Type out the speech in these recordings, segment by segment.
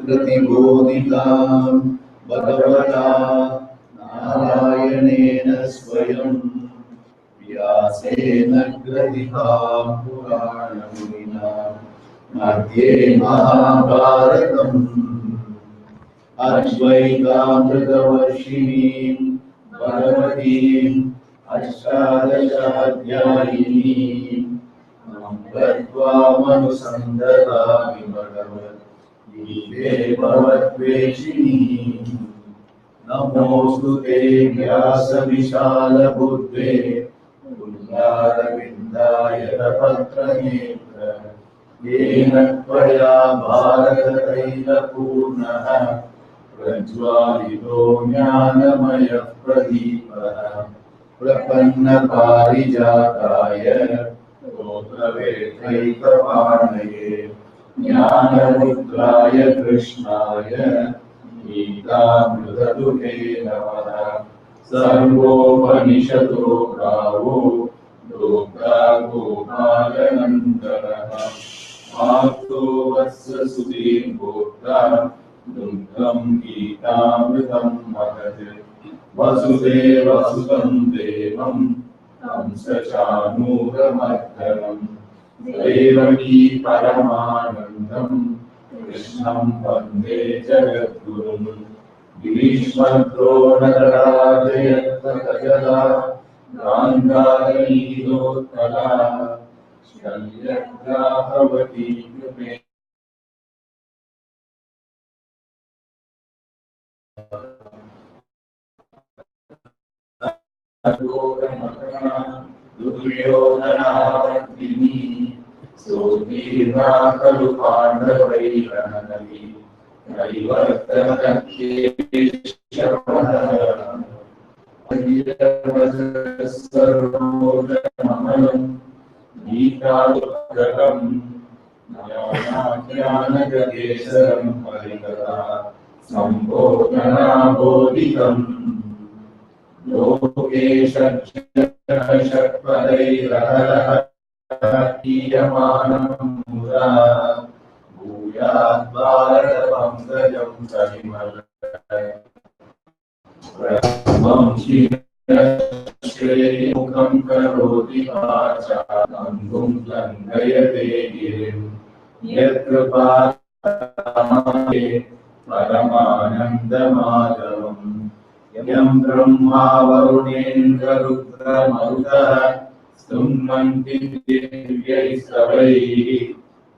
प्रतिबोधितां भगवता नारायणेन स्वयं व्यासेन ग्रथितां पुराणमुनिना मध्ये महाभारतम् अद्वैतामृतवर्षिणीं भगवतीम् अष्टादशाध्यायिनीं त्वामनुसन्दधामि भगवद्गीते भवद्वेषिणीं नमोऽस्तु ते व्यासविशालबुद्धे पुण्डारविन्दाय पत्रनेत्र येन त्वया भारततैलपूर्णः प्रज्वालितो ज्ञानमयः प्रदीपः प्रपन्नपारिजाताय स्तोत्रवेत्रैकपाणये ज्ञानमुद्राय कृष्णाय गीतामृतदुहे नमः। सर्वोपनिषदो गावो दोग्धा गोपालनन्दनः मातो वत्स सुधीर्भोक्ता दुग्धं गीतामृतं महत् वसुदेवसुतं देवं कंसचाणूरमर्दनम् देवकी परमानन्दं कृष्णं वन्दे जगद्गुरुं भीष्मद्रोणतराजयत्तकजला गान्धारीयोत्कला शल्यग्राहवती कृपे दुर्योधनावर्तिनी सोतीर्णा खलु पाण्डवैरणनली कैवर्तनकेशवः सर्वोदमलं गीतादुर्गतं ज्ञानाज्ञानगकेसरं परिकरा सम्बोधनाबोधितम् लोकेशपदैरहरः कीयमानं मुदा भूयात् भारतपङ्कजं परिमलम् श्रीमुखं करोति वाचालं लङ्घयते गिरिं यत्कृपाते परमानन्दमाधवम् यं ब्रह्मा वरुणेन्द्ररुद्रमरुतः स्तुन्वन्ति दिव्यैस्तवैः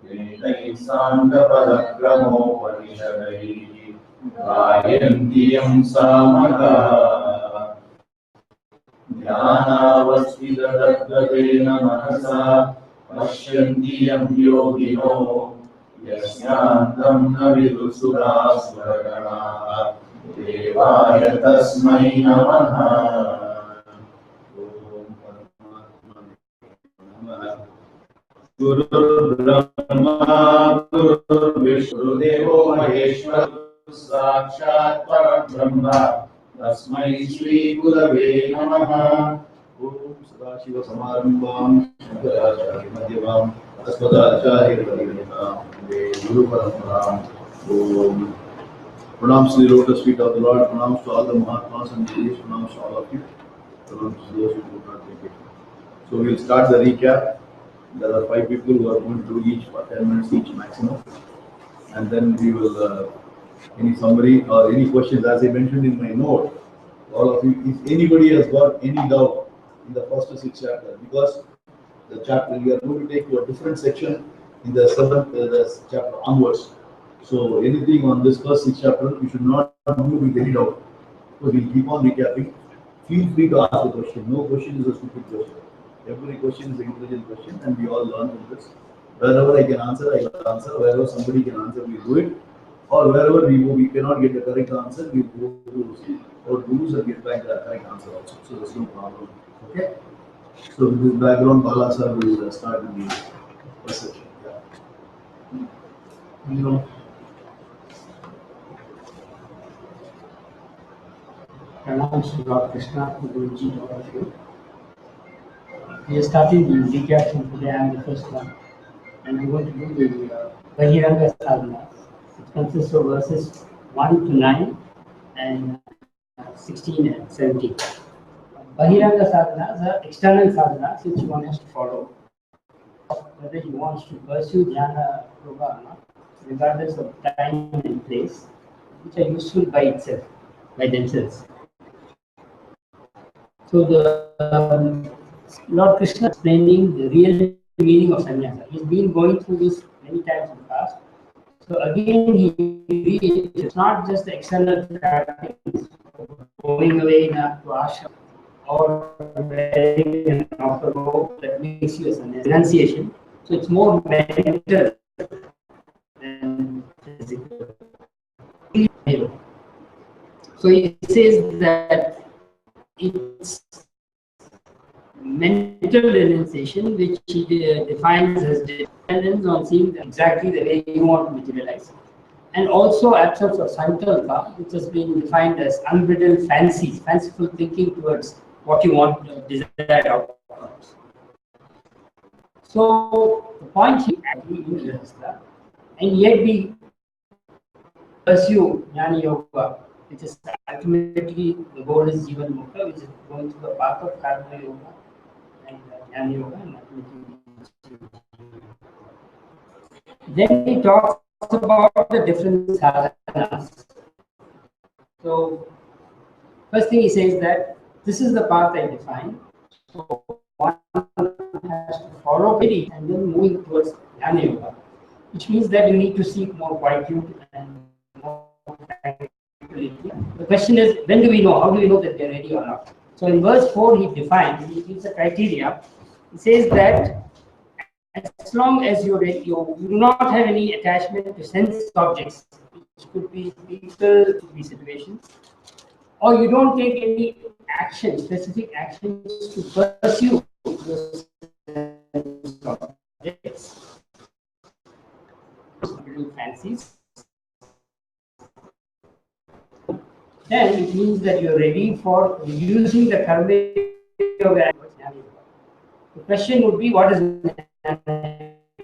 वेदैः साङ्गपदक्रमोपनिषदैः गायन्ति यं सामगाः ध्यानावस्थिततद्गतेन मनसा पश्यन्ति यं योगिनो यस्यान्तं न विदुषुरासुरगणाः देवाय तस्मै नमः। गुरुर्ब्रह्मा गुरुर्विष्णुर्देवो महेश्वर साक्षात् परब्रह्म तस्मै श्री गुरवे नमः। ओम सदाशिवसमारम्भां शंकराचार्यमध्यमाम् अस्मदाचार्यपर्यन्तां वन्दे गुरुपरम्पराम्। ओम Pranams to the lotus feet of the Lord, pranams to all the Mahatmas and Yogis, pranams to all of you, pranams to those who do not take it. So we'll start the recap. There are 5 people who are going to each for 10 minutes each maximum. And then we will, any summary or any questions, as I mentioned in my note, all of you, if anybody has got any doubt in the first 6 chapters, because the chapter, we are going to take to a different section in the 7th chapter onwards. So anything on this first 6 chapters, you should not move with any doubt. So we'll keep on recapping. Feel free to ask a question. No question is a stupid question. Every question is an intelligent question, and we all learn from this. Wherever I can answer, I will answer. Wherever somebody can answer, we do it. Or wherever we cannot get the correct answer, we go to our gurus and get back the correct answer also. So there's no problem. Okay? So with this background, Bala sir will start with the first section. Yeah. You know. Pranams to Lord Krishna, to Guruji, to all of you. We are starting the recap from today. I am the first one, and I'm going to do the Bahiranga Sadhana. It consists of verses 1 to 9 and 16 and 17. Bahiranga sadhanas are external sadhanas which one has to follow, whether he wants to pursue Dhyana yoga or not, regardless of time and place, which are useful by itself, by themselves. So the Lord Krishna explaining the real meaning of sannyasa. He's been going through this many times in the past. So again, it's not just the external practice, going away to ashram or wearing an outer robe that makes you a sannyasi. Renunciation. So it's more mental than physical. So he says that it's mental renunciation, which he defines as dependence on seeing exactly the way you want to materialize, and also absence of sankalpa, which has been defined as unbridled fancies, fanciful thinking towards what you want to desired outcomes. So the point here is that, and yet we pursue Jnana Yoga, which is ultimately the goal is Jivan Mukha, which is going through the path of Karma Yoga and Jnana Yoga and ultimately. Then he talks about the different sadhanas. So first thing he says that this is the path I define. So one has to follow it and then moving towards Jnana Yoga, which means that you need to seek more quietude and more tranquility. The question is, when do we know? How do we know that they're ready or not? So in verse 4, he defines, he gives a criteria. He says that as long as you're ready, you do not have any attachment to sense objects, which could be people, could be situations, or you don't take any action, specific actions to pursue those objects, fancies, then it means that you're ready for using the karma yoga. The question would be, what is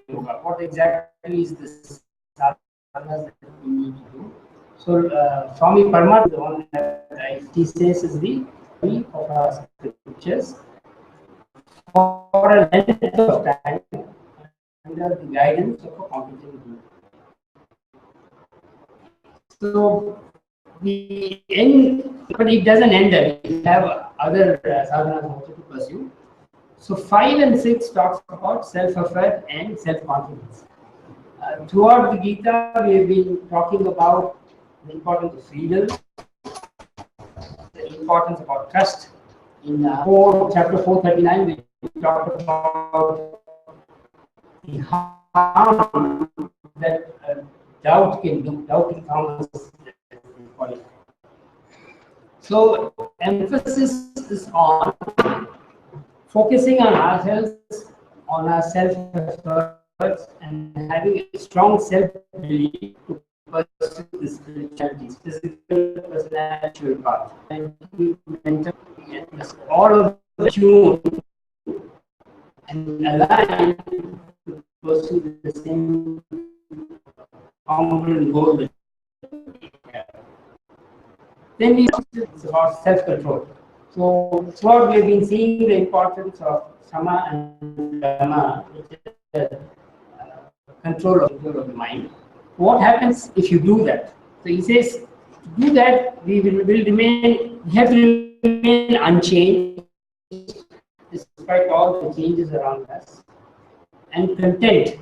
yoga? What exactly is this sadhana that we need to do? So, Swami Parma, the one that he says is the of our scriptures for a length of time under the guidance of a competent guru. So the end, but it doesn't end there. We have other sadhanas also to pursue. So 5 and 6 talks about self-effort and self-confidence. Throughout the Gita, we have been talking about the importance of freedom, the importance about trust. In chapter 439, we talked about the harm that doubt can do, doubting Thomas. So emphasis is on focusing on ourselves, on our self-efforts, and having a strong self-belief to pursue the spirituality, physical, personal path, and mental, all of the tune and aligned to pursue the same common goal that we have. Then we talk about self-control. So throughout we have been seeing the importance of sama and dhamma, which is control of the mind. What happens if you do that? So he says, to do that, we have to remain unchanged despite all the changes around us, and content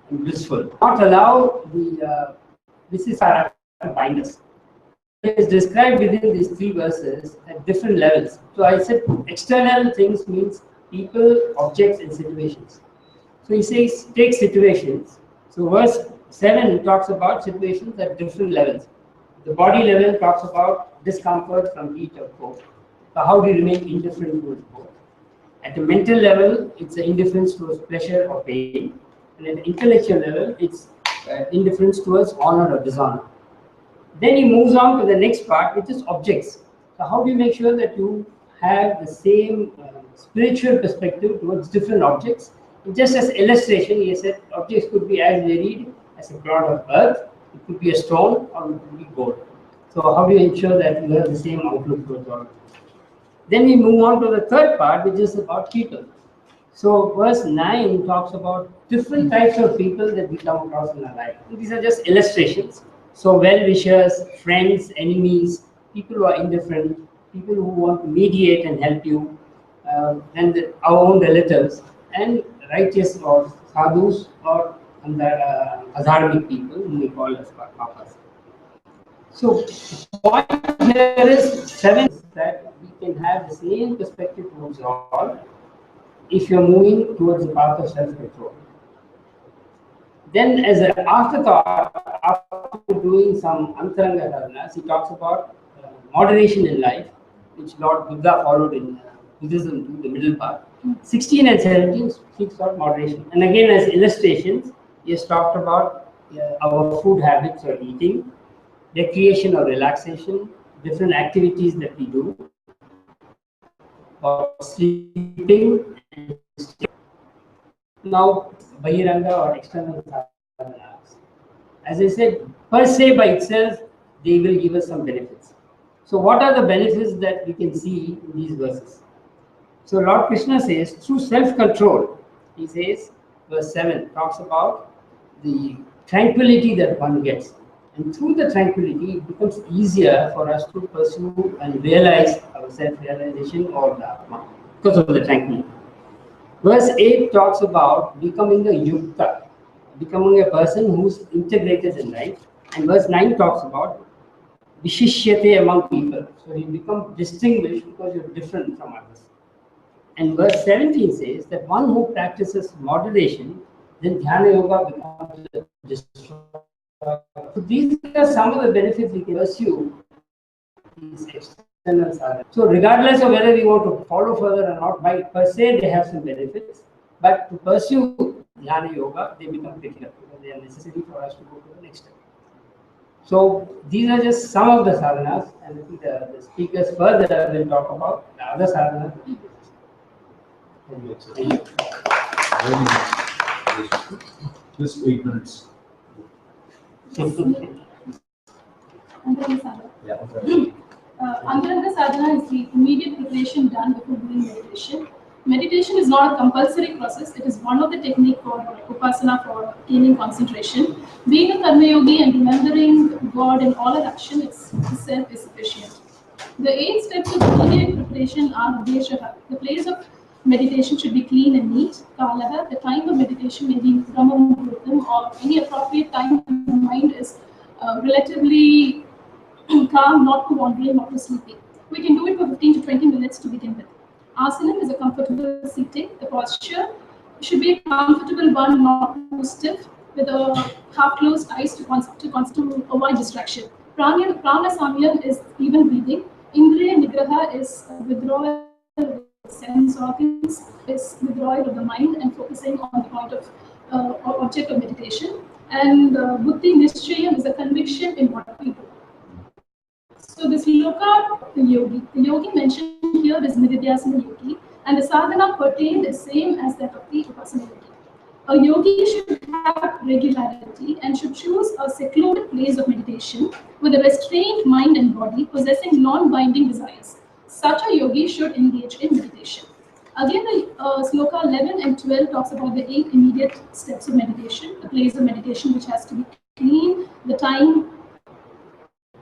and blissful. Not allow the this is our bind us. It is described within these 3 verses at different levels. So I said external things means people, objects, and situations. So he says take situations. So verse 7 talks about situations at different levels. The body level talks about discomfort from heat or cold. So how do you remain indifferent towards both? At the mental level, it's an indifference towards pleasure or pain. And at the intellectual level, it's indifference towards honor or dishonor. Then he moves on to the next part, which is objects. So how do you make sure that you have the same spiritual perspective towards different objects? Just as illustration, he said objects could be as varied as a clod of earth, it could be a stone, or it could be gold. So how do you ensure that you have the same outlook towards all? Then we move on to the third part, which is about people. So verse 9 talks about different types of people that we come across in our life. These are just illustrations. So well-wishers, friends, enemies, people who are indifferent, people who want to mediate and help you, and our own relatives, and righteous or sadhus or adharmic people whom we call as papas. So the point here is 7, that we can have the same perspective towards all if you're moving towards the path of self-control. Then as an afterthought, after doing some Antaranga sadhanas, he talks about moderation in life, which Lord Buddha followed in Buddhism too, the middle part. 16 and 17 speaks about moderation. And again, as illustrations, he has talked about our food habits or eating, recreation or relaxation, different activities that we do, or sleeping. Now, Bahiranga or external sadhanas. As I said, per se by itself, they will give us some benefits. So what are the benefits that we can see in these verses? So Lord Krishna says, through self-control, he says, verse 7 talks about the tranquility that one gets. And through the tranquility, it becomes easier for us to pursue and realize our self-realization or Dharma because of the tranquility. Verse 8 talks about becoming a yukta, becoming a person who's integrated in life. And verse 9 talks about vishishyate among people. So you become distinguished because you're different from others. And verse 17 says that one who practices moderation, then Dhyana Yoga becomes a destroyer. So these are some of the benefits we can pursue these external sadhana. So regardless of whether we want to follow further or not, by per se they have some benefits, but to pursue Dhyana Yoga, they become critical because they are necessary for us to go to the next step. So these are just some of the sadhanas, and I think the speakers further will talk about the other sadhanas. Thank you. Very nice. Just 8 minutes. Antaranga sadhana. Yeah. Antaranga sadhana is the immediate preparation done before doing meditation. Meditation is not a compulsory process. It is one of the technique for upasana for gaining concentration. Being a karma yogi and remembering God in all our action itself is sufficient. The 8 steps of immediate preparation are deshaha. The place of meditation should be clean and neat. Kalaha, the time of meditation may be Brahma Muhurtam or any appropriate time when the mind is relatively calm, not too wandering, not too sleepy. We can do it for 15 to 20 minutes to begin with. Asanam is a comfortable seating. The posture should be a comfortable one, not too stiff, with a half-closed eyes to avoid distraction. Prana Samyam is even breathing. Indriya Nigraha is withdrawal sense organs, is withdrawal of the mind and focusing on the point of object of meditation. And Buddhi Nishchayam is a conviction in what we do. So this loka, the yogi mentioned here is Nididhyasana yogi, and the sadhana pertained is same as that of the upasana yogi. A yogi should have regularity and should choose a secluded place of meditation with a restrained mind and body possessing non-binding desires. Such a yogi should engage in meditation. Again, the sloka 11 and 12 talks about the 8 immediate steps of meditation, the place of meditation which has to be clean, the time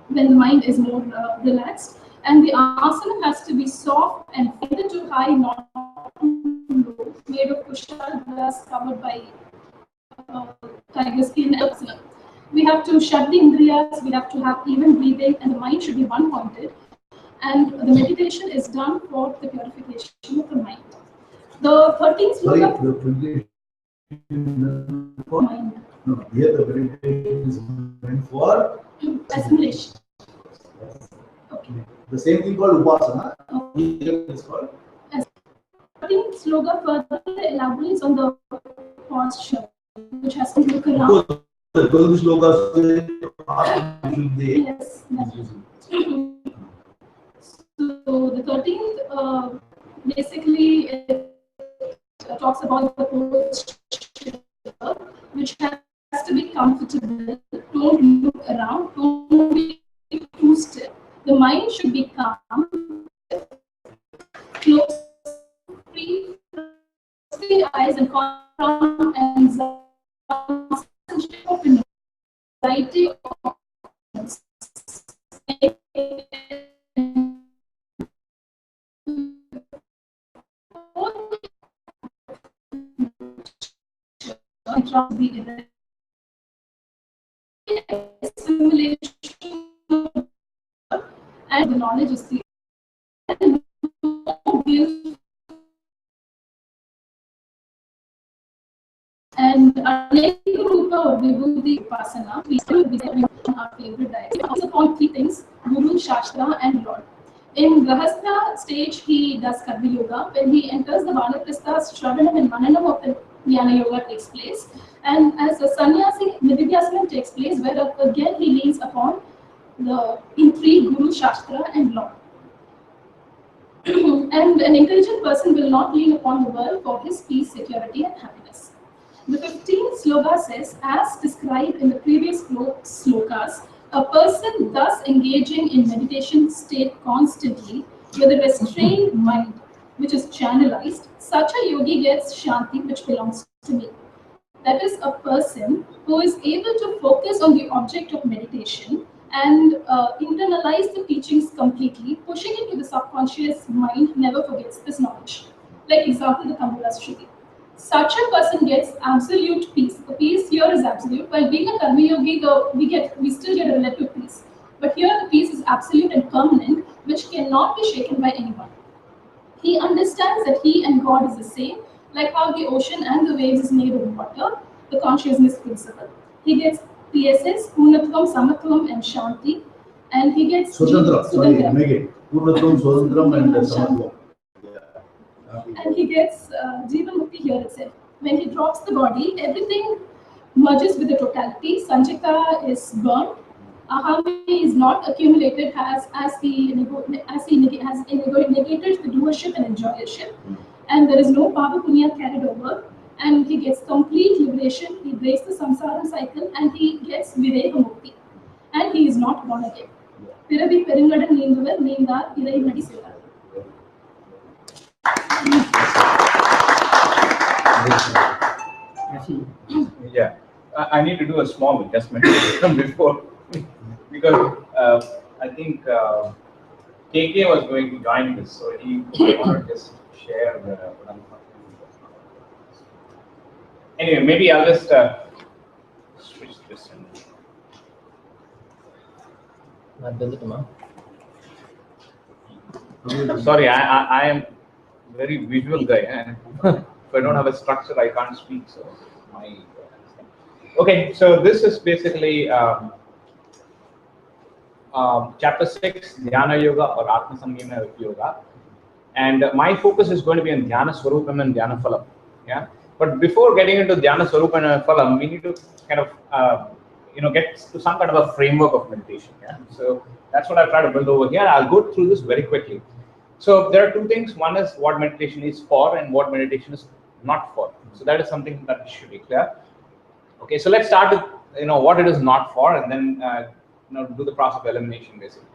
when the mind is more relaxed, and the asana has to be soft and neither too high, not too low, made of kushal grass covered by tiger skin. We have to shut the indriyas, we have to have even breathing, and the mind should be one-pointed. And the meditation is done for the purification of the mind. The 13th sloka. Mind. No, here the meditation is meant for Assimilation. Okay. The same thing called upasana. Okay. Here is called. 13th sloka further elaborates on the posture, which has to look around. The 12th sloka says, Yes. the 13th basically it talks about the posture, which has to be comfortable. Don't look around. Don't be too still. The mind should be calm. Close the eyes and calm and open variety of and the knowledge is the and Rupa or Vibhuti Upasana, we still be on our favorite diet. He talks upon three things: Guru, Shastra, and Lord. In Grahastha stage, he does Karma Yoga. When he enters the Vanaprastha, Shravanam and Mananam of the Dhyana Yoga takes place. And as a sannyasi, Nididhyasana takes place, where again he leans upon the three Guru, Shastra, and Lord. And an intelligent person will not lean upon the world for his peace, security, and happiness. The 15th sloka says, as described in the previous slokas, a person thus engaging in meditation state constantly with a restrained mind, which is channelized, such a yogi gets shanti, which belongs to me. That is a person who is able to focus on the object of meditation and internalize the teachings completely, pushing into the subconscious mind, never forgets this knowledge. Like example, the Kamala Shruti. Such a person gets absolute peace. The peace here is absolute. While being a Karma Yogi, we still get a relative peace. But here the peace is absolute and permanent, which cannot be shaken by anyone. He understands that he and God is the same, like how the ocean and the waves is made of water, the consciousness principle. He gets PSS, Purnatvam, Samatvam, and Shanti, and he gets Sudandra. Make it. Purnatvam, Sudandram, and Samatvam. And he gets Jivan Mukti here itself. When he drops the body, everything merges with the totality. Sanjita is burnt. Aham is not accumulated as he negated the doership and enjoyership. And there is no Pava Punya carried over. And he gets complete liberation. He breaks the samsara cycle and he gets Viveka Mukti. And he is not born again. Piravi Peringadan Neenduvar Neendar Irai Nadi Sivar. Yeah, I need to do a small adjustment before because I think KK was going to join this, so he wanted to just share what I'm talking about. Anyway, maybe I'll just switch this in. Sorry, I am very visual guy. If I don't have a structure, I can't speak. So okay. So this is basically chapter 6, Dhyana Yoga or Atma Samyama Yoga, and my focus is going to be on Dhyana Svarupam and Dhyana Phalam. Yeah. But before getting into Dhyana Svarupam and Phalam, we need to kind of get to some kind of a framework of meditation. Yeah. So that's what I try to build over here. I'll go through this very quickly. So there are two things. One is what meditation is for and what meditation is not for. So that is something that should be clear. Okay, so let's start with what it is not for, and then do the process of elimination basically.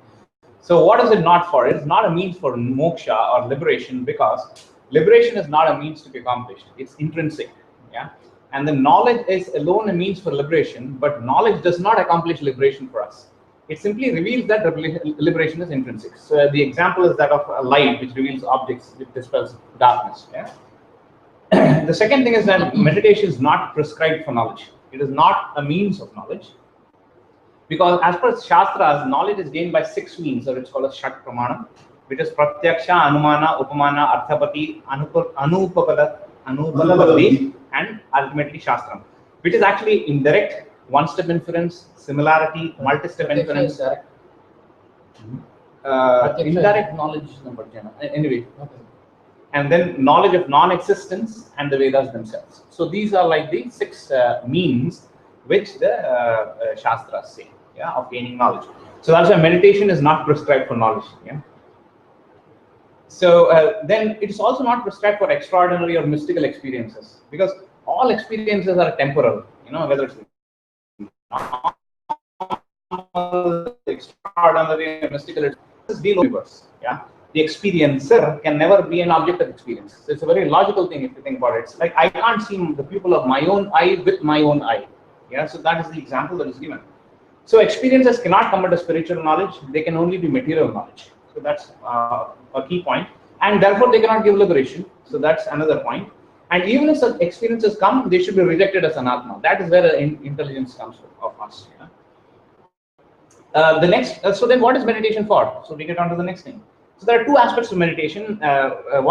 So what is it not for? It is not a means for moksha or liberation, because liberation is not a means to be accomplished. It's intrinsic. Yeah, and the knowledge is alone a means for liberation, but knowledge does not accomplish liberation for us. It simply reveals that liberation is intrinsic. So the example is that of a light which reveals objects, which dispels darkness. Yeah? The second thing is that meditation is not prescribed for knowledge. It is not a means of knowledge. Because as per Shastras, knowledge is gained by 6 means, or it's called a Shat Pramana, which is Pratyaksha, Anumana, Upamana, Arthapati, Anupavati, and ultimately Shastram, which is actually indirect, one-step inference, similarity, multi-step inference. Indirect knowledge is number 10. Anyway. Okay. And then knowledge of non-existence and the Vedas themselves. So these are like the 6 means which the Shastras say, yeah, of gaining knowledge. So that's why meditation is not prescribed for knowledge. Yeah. So then it is also not prescribed for extraordinary or mystical experiences, because all experiences are temporal. Whether it's extraordinary or mystical, it's the universe. Yeah, the experiencer can never be an object of experience. So it's a very logical thing if you think about it. It's like I can't see the pupil of my own eye with my own eye. Yeah, so that is the example that is given. So experiences cannot come under spiritual knowledge; they can only be material knowledge. So that's a key point, and therefore they cannot give liberation. So that's another point. And even if such experiences come, they should be rejected as anatma. That is where the intelligence comes of us. The next, so then what is meditation for? So we get on to the next thing. So there are two aspects of meditation.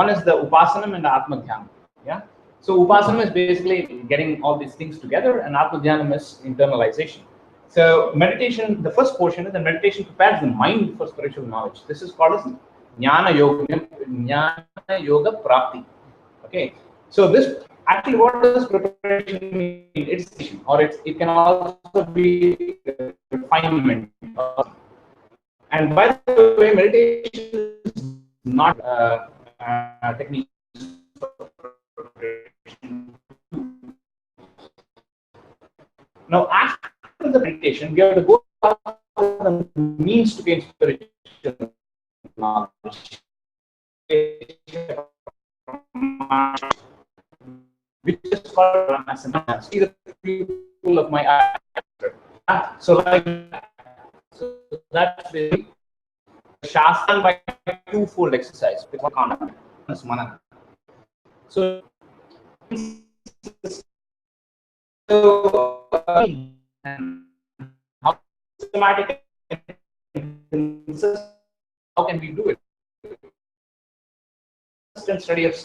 One is the upasanam and the atma dhyana. Yeah. So upasanam is basically getting all these things together, and atma dhyana is internalization. So meditation, the first portion is the meditation prepares the mind for spiritual knowledge. This is called as Jnana Yoga Prapti. Okay. So this actually, what does preparation mean? It's or it can also be refinement. And by the way, meditation is not a technique for preparation. Now, after the meditation, we have to go for the means to gain spiritual knowledge, which is called Ramanathan. See the people of my eye. So that's the Shastra by twofold exercise. So how systematic how can we do it? Constant study of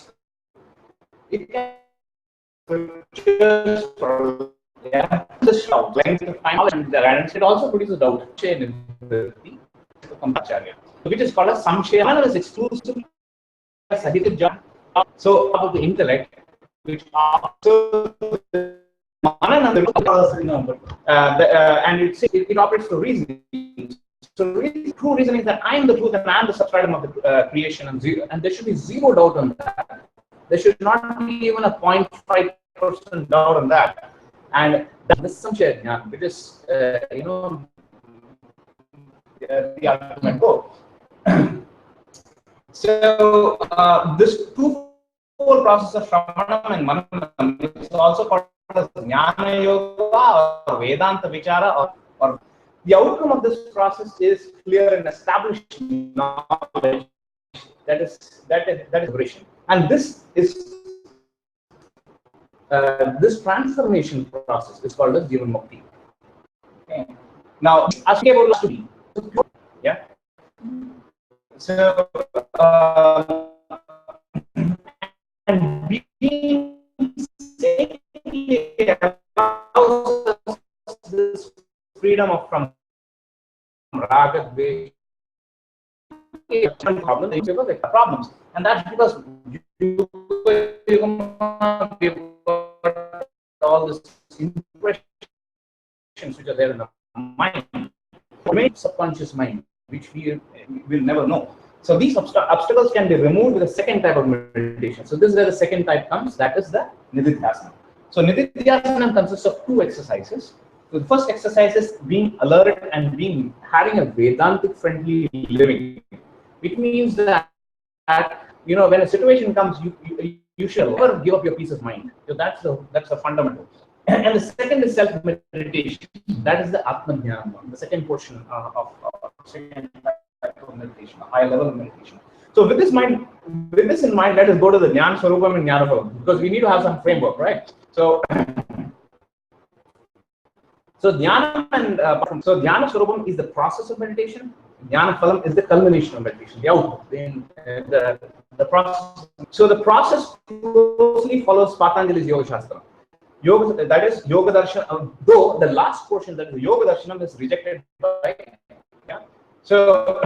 it can the shout length of time and the guidance. It also produces doubt, which is called as samshaya. Manana is exclusively sahitic job. So about the intellect, which also and it operates through reasoning. So true reasoning is that I am the truth and I am the substratum of the creation and zero, and there should be zero doubt on that. There should not be even a 0.5% doubt on that. And this is samshaya jnana, which is the ultimate goal. So this twofold process of Shravanam and Mananam is also called as Jnana Yoga or Vedanta Vichara, or the outcome of this process is clear and established knowledge. That is liberation, and this is this transformation process is called as Jivan Mukti. Okay. Now, yeah. So, and being allows this freedom from raga, problems, and that's because you all these impressions which are there in the mind, subconscious mind, which we will never know. So these obstacles can be removed with a second type of meditation. So this is where the second type comes, that is the Nididhyasana. So Nididhyasana consists of two exercises. So the first exercise is being alert and having a Vedantic friendly living, which means that when a situation comes, you should never give up your peace of mind. So that's the fundamental. And the second is self meditation. That is the Atma Dhyana, the second portion of second type of meditation, a high level of meditation. So with this in mind, let us go to the Dhyana, Svarupam, and Dhyana Phalam, because we need to have some framework, right? So Dhyanam and Dhyana Svarupam is the process of meditation. Dhyana Phalam is the culmination of meditation, the output, the process. So the process closely follows Patanjali's Yoga Shastra. Yoga, that is Yoga Darshan, though the last portion, that is Yoga Darshanam, is rejected by, yeah. So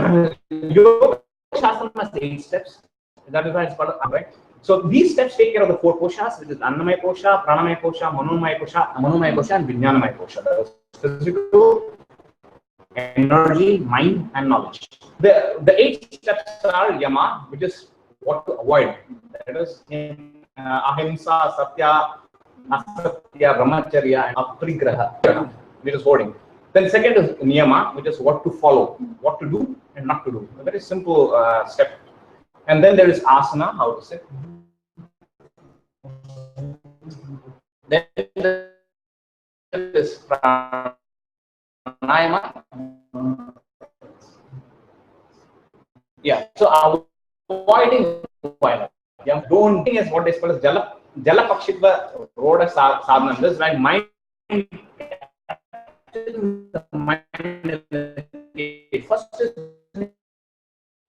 Yoga Shastra has 8 steps. That is why it's called, right? So these steps take care of the 4 koshas, which is Annamaya Kosha, Pranamaya Kosha, Manomaya Kosha, and Vijnanamaya Kosha. That is physical, energy, mind, and knowledge. The 8 steps are Yama, which is what to avoid. That is ahimsa, satya, asatya, brahmacharya, and aprigraha, which is hoarding. Then second is niyama, which is what to follow, what to do and not to do. A very simple step. And then there is asana, how to sit. Then there is pranayama. Yeah, so avoiding violence. Yeah, don't think is what is called as jala pakshitva roda sadhana. This is when mind first is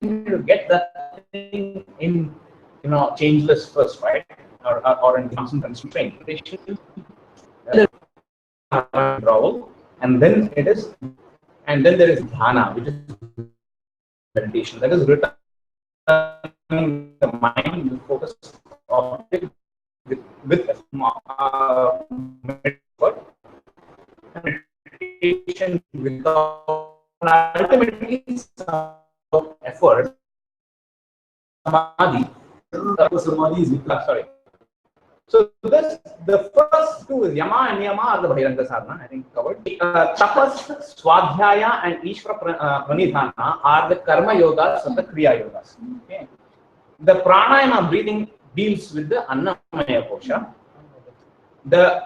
to get that thing in, changeless first, right? Or in constant constraint. Withdrawal, and then there is dhyana, which is meditation. That is returning the mind to focus on it with meditation without ultimately effort. Samadhi. Samadhi is Sorry. So the first two is yama and niyama are the Bahiranga sadhana, I think covered. Tapas, swadhyaya and ishvara pranidhana are the karma yogas and the kriya yogas. Okay. The pranayama breathing deals with the annamaya kosha. The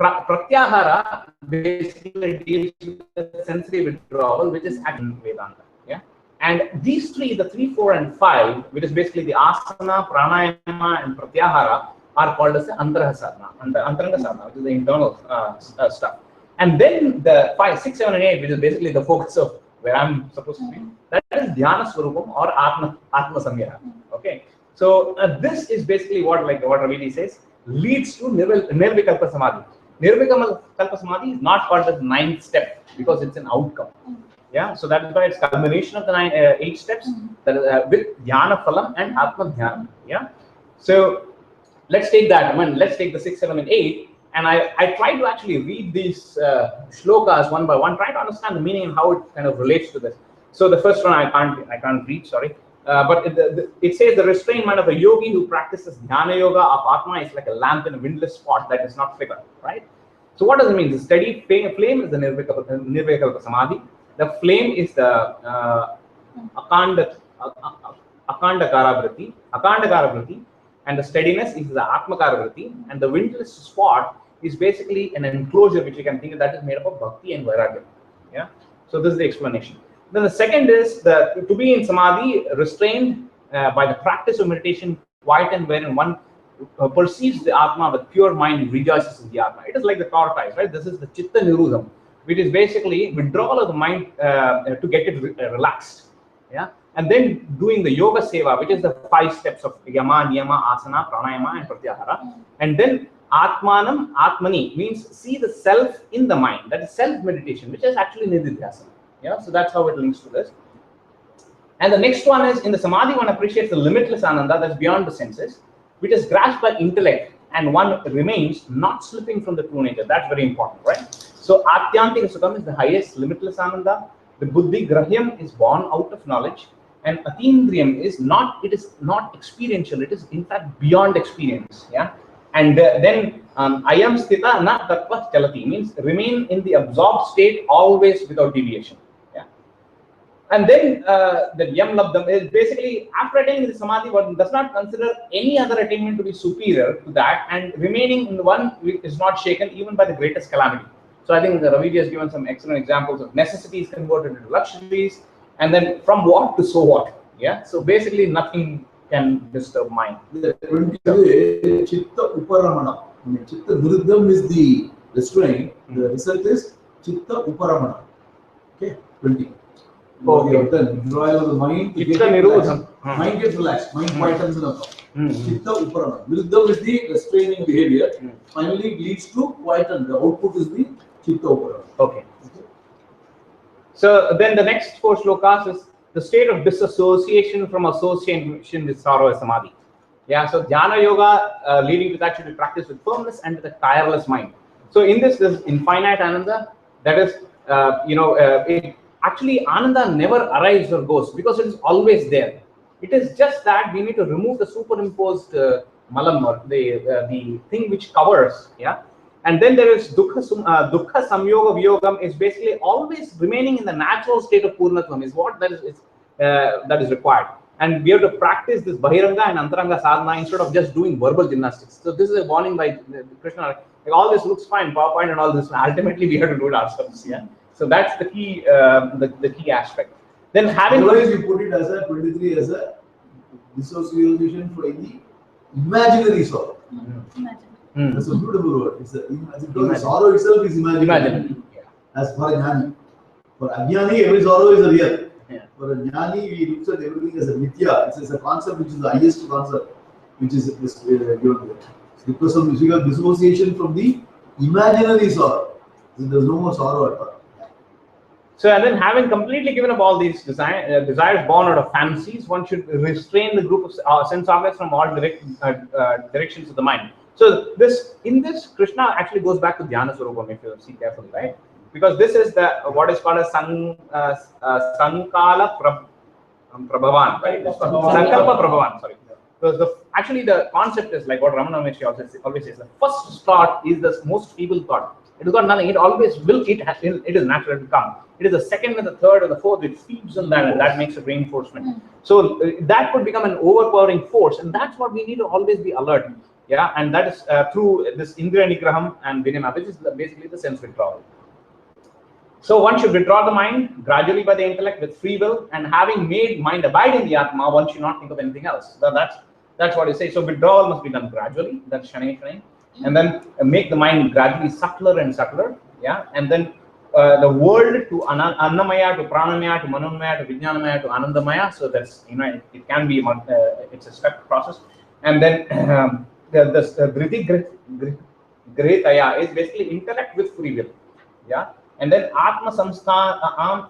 pratyahara basically deals with the sensory withdrawal, which is action Vedanta. Yeah. And these three, the 3, 4, and 5, which is basically the asana, pranayama, and pratyahara, are called as the Antaranga Sadhana, and the Antaranga Sadhana, which is the internal stuff. And then the 5, 6, 7, and 8, which is basically the focus of where I'm supposed to be, that is Dhyana Svarupam or Atma Samyaha. Okay. So this is basically what Remedies says, leads to Nirvikalpa Samadhi. Nirvikalpa Samadhi is not called as 9th step because it's an outcome. Yeah, so that is why it's culmination of the 8 steps that is, with Dhyana Phalam and Atma Dhyanam. Yeah, so let's take that. Let's take the 6, 7, and 8, and I try to actually read these shlokas one by one, try to understand the meaning and how it kind of relates to this. So the first one I can't read, sorry, but it says the restrained mind of a yogi who practices Dhyana Yoga of Atma is like a lamp in a windless spot that is not flickered. Right. So what does it mean? The steady flame is the Nirvikalpa Samadhi. The flame is the akanda karavriti, and the steadiness is the atmakara vritti, and the windless spot is basically an enclosure which you can think of that is made up of bhakti and vairagya. Yeah. So this is the explanation. Then the second is to be in samadhi, restrained by the practice of meditation, quiet and wherein one perceives the atma with pure mind and rejoices in the atma. It is like the tortoise, right? This is the chitta nirudham, which is basically withdrawal of the mind to get it relaxed. Yeah, and then doing the yoga seva, which is the 5 steps of yama, niyama, asana, pranayama, and pratyahara. And then atmanam, atmani means see the self in the mind. That is self meditation, which is actually nididhyasana. Yeah, so that's how it links to this. And the next one is in the samadhi, one appreciates the limitless ananda that's beyond the senses, which is grasped by intellect, and one remains not slipping from the true nature. That's very important, right? So Atyantika Sukham is the highest limitless ananda. The buddhi grahyam is born out of knowledge, and atindriyam is not experiential. It is in fact beyond experience. Yeah, and then ayam sthita na tattva chalati means remain in the absorbed state always without deviation. Yeah, and then the yam labdam is basically after attaining the samadhi, one does not consider any other attainment to be superior to that, and remaining in the one is not shaken even by the greatest calamity. So I think Raji has given some excellent examples of necessities converted into luxuries, and then from what to so what. Yeah. So basically, nothing can disturb mind. The 20 chitta uparamana. Chitta viruddham is the restraint. The result is chitta uparamana. Okay. 20. Okay. Then withdrawal of the mind. Chitta nirudham. Mind gets relaxed. Mind quietens in the Chitta uparamana. Viruddham is the restraining behavior. Finally, it leads to quieten. The output is the chitta uparamana. Okay. So then the next 4 shlokas is the state of disassociation from association with sorrow as samadhi. Yeah, so Dhyana Yoga leading to that should be practiced with firmness and with a tireless mind. So in this infinite ananda, that is, it actually ananda never arrives or goes because it is always there. It is just that we need to remove the superimposed malam, or the thing which covers, yeah. And then there is dukkha samyoga viyogam, is basically always remaining in the natural state of purnatvam, is what that is required. And we have to practice this Bahiranga and Antaranga sadhana instead of just doing verbal gymnastics. So this is a warning by Krishna. Like, all this looks fine, PowerPoint and all this. Ultimately, we have to do it ourselves. Yeah. So that's the key, the key aspect. Then having. Otherwise, you put it as a 23 as a dissociation for any imaginary sorrow. Imagine. That's a beautiful word. It's a sorrow itself is imaginary. Yeah. As for a jnani, for ajnani, every sorrow is a real. Yeah. For a jnani, he looks at everything as a mithya. It's a concept which is the highest concept, which is given there. Because of dissociation from the imaginary sorrow. There's no more sorrow at all. So, and then having completely given up all these desires born out of fancies, one should restrain the group of sense organs from all directions of the mind. So, in this, Krishna actually goes back to Dhyana Svarupam, if you see carefully, right? Because this is what is called a Sankala Prabhavan, right? Sankalpa Prabhavan, sorry. So actually the concept is like what Ramanathan always says, the first thought is the most feeble thought. It has got nothing, it always will, it is natural to come. It is the second and the third and the fourth which feeds on that, and that makes it reinforcement. So that could become an overpowering force, and that's what we need to always be alert. Yeah, and that is through this Indriya Nigraham and Vinima, which is basically the sense withdrawal. So one should withdraw the mind gradually by the intellect with free will, and having made mind abide in the Atma, one should not think of anything else. So that's what he says. So withdrawal must be done gradually. That's Shanai. And then make the mind gradually subtler and subtler. Yeah, and then the world to Annamaya, to Pranamaya, to Manonmaya, to Vijnanamaya, to Anandamaya. So that's, it can be it's a step process. And then the Griti Gritaya is basically intellect with free will. Yeah. And then Atma Samstatvam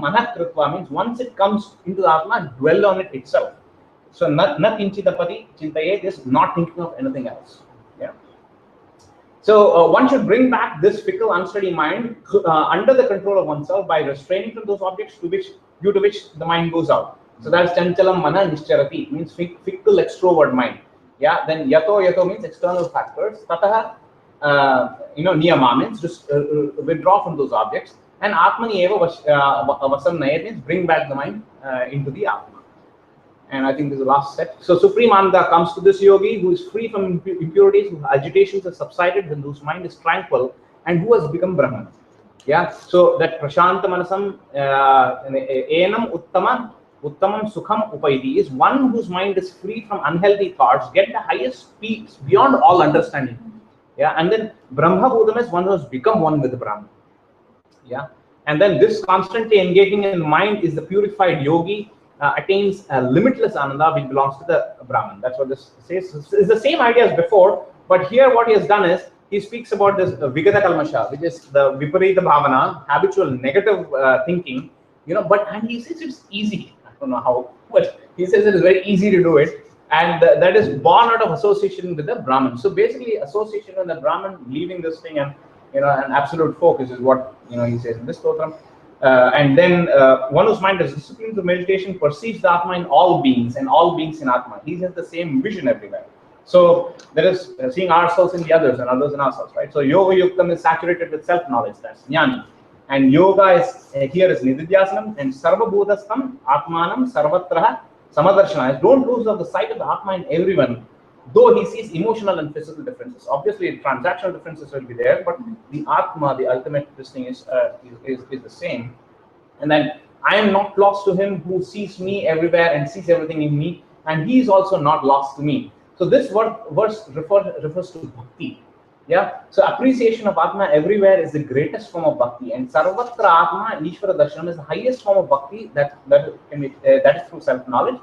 Manah Kritva means once it comes into the Atma, dwell on it itself. So Nat Inchitapati Chintaye is not thinking of anything else. Yeah. So one should bring back this fickle, unsteady mind under the control of oneself by restraining from those objects due to which the mind goes out. So that's Chanchalam Mana Nischarati, means fickle extrovert mind. Yeah. Then Yato means external factors. Tataha niyama means just withdraw from those objects, and Atmani eva vasam nayat means bring back the mind into the Atma. And I think this is the last step. So Supreme Ananda comes to this yogi who is free from impurities, whose agitations have subsided, and whose mind is tranquil, and who has become Brahman. Yeah. So that Prashanta Manasam Enam Uttamam Sukham Upaidi is one whose mind is free from unhealthy thoughts, get the highest peace beyond all understanding. Yeah, and then Brahma Bhudam is one who has become one with the Brahman. Yeah, and then this constantly engaging in the mind is the purified yogi, attains limitless Ananda, which belongs to the Brahman. That's what this says. It's the same idea as before, but here what he has done is he speaks about this Vigata Kalmasha, which is the Viparita Bhavana, habitual negative thinking, and he says it's easy. I don't know how, but he says it is very easy to do it. And that is born out of association with the Brahman. So basically, association with the Brahman, leaving this thing, and an absolute focus is what he says in this stotram. And then one whose mind is disciplined to meditation perceives the Atma in all beings, and all beings in Atma. He has the same vision everywhere. So there is seeing ourselves in the others and others in ourselves, right? So Yoga Yuktam is saturated with self-knowledge. That's Jnani. And Yoga is here is Nididhyasanam, and Sarva Bhudastam Atmanam Sarvatraha Samadarshana. Don't lose of the sight of the Atma in everyone, though he sees emotional and physical differences. Obviously, transactional differences will be there, but the Atma, the ultimate thing is the same. And then I am not lost to him who sees me everywhere and sees everything in me, and he is also not lost to me. So this verse refers to bhakti. Yeah. So appreciation of Atma everywhere is the greatest form of bhakti, and Sarvatra Atma Ishvara Darshanam is the highest form of bhakti that is through self-knowledge.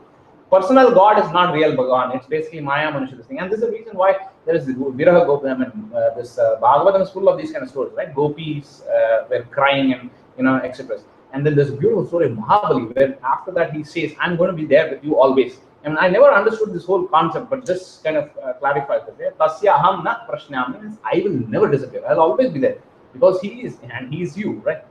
Personal God is not real Bhagavan. It's basically Maya Manusha thing. And this is the reason why there is the Viraha Gopam, and this Bhagavad is full of these kind of stories, right? Gopis were crying and etc. And then there's a beautiful story of Mahabali where after that he says, I'm going to be there with you always. And I never understood this whole concept, but this kind of clarifies it. Tasya aham na prashnam means I will never disappear. I'll always be there because he is, and he is you, right?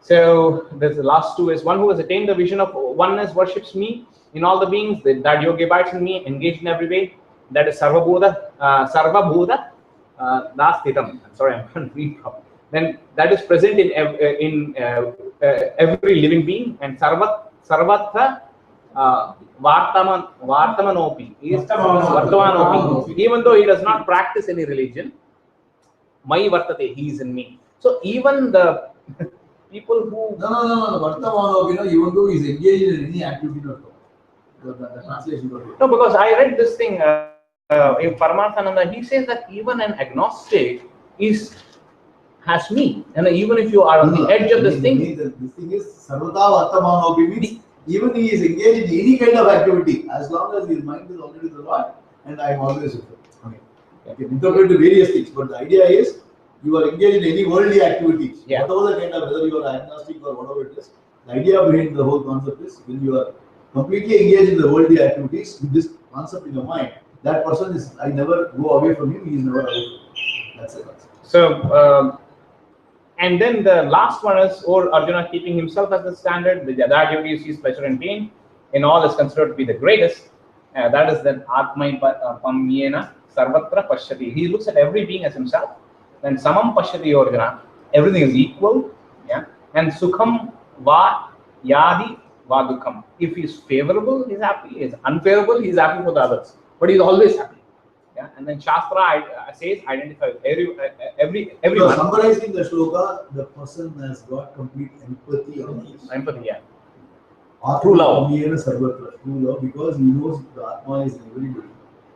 So there's the last two is one who has attained the vision of oneness worships me in all the beings, that yogi abides in me, engaged in every way. That is Sarvabhuta Dastitam. I'm sorry, I'm not reading properly. Then that is present in every living being, and Sarvatra Vartamanopi is Vartamanopi. Even though he does not practice any religion, Mai Vartate, he is in me. So even the people who No. Vartamanopi, even though he is engaged in any activity, the translation. No, because I read this thing in Paramarthananda. He says that even an agnostic has me, and even if you are on the edge of this thing, this thing is Sarvata Vartamanopi means even he is engaged in any kind of activity, as long as his mind is already the Lord, and I am always with him. Okay. You can interpret various things, but the idea is you are engaged in any worldly activities, whatever the kind of, whether you are agnostic or whatever it is. The idea behind the whole concept is when you are completely engaged in the worldly activities with this concept in your mind, that person is, I never go away from him, he is never away from me. That's the concept. So, and then the last one is, or Arjuna keeping himself as the standard. The Yada yogi sees pleasure and pain in all is considered to be the greatest. That is then Atmai Pamyena Sarvatra Pashyati. He looks at every being as himself. Then Samam Pashyati Arjuna, everything is equal. Yeah. And Sukham Va Yadi Va Dukham. If he is favorable, he is happy. He is unfavorable, he is happy for the others. But he is always happy. Yeah. And then Shastra says identify everyone. Summarizing the shloka, the person has got complete empathy on this. Empathy, yeah. True love. True love, because he knows the Atma is in everybody.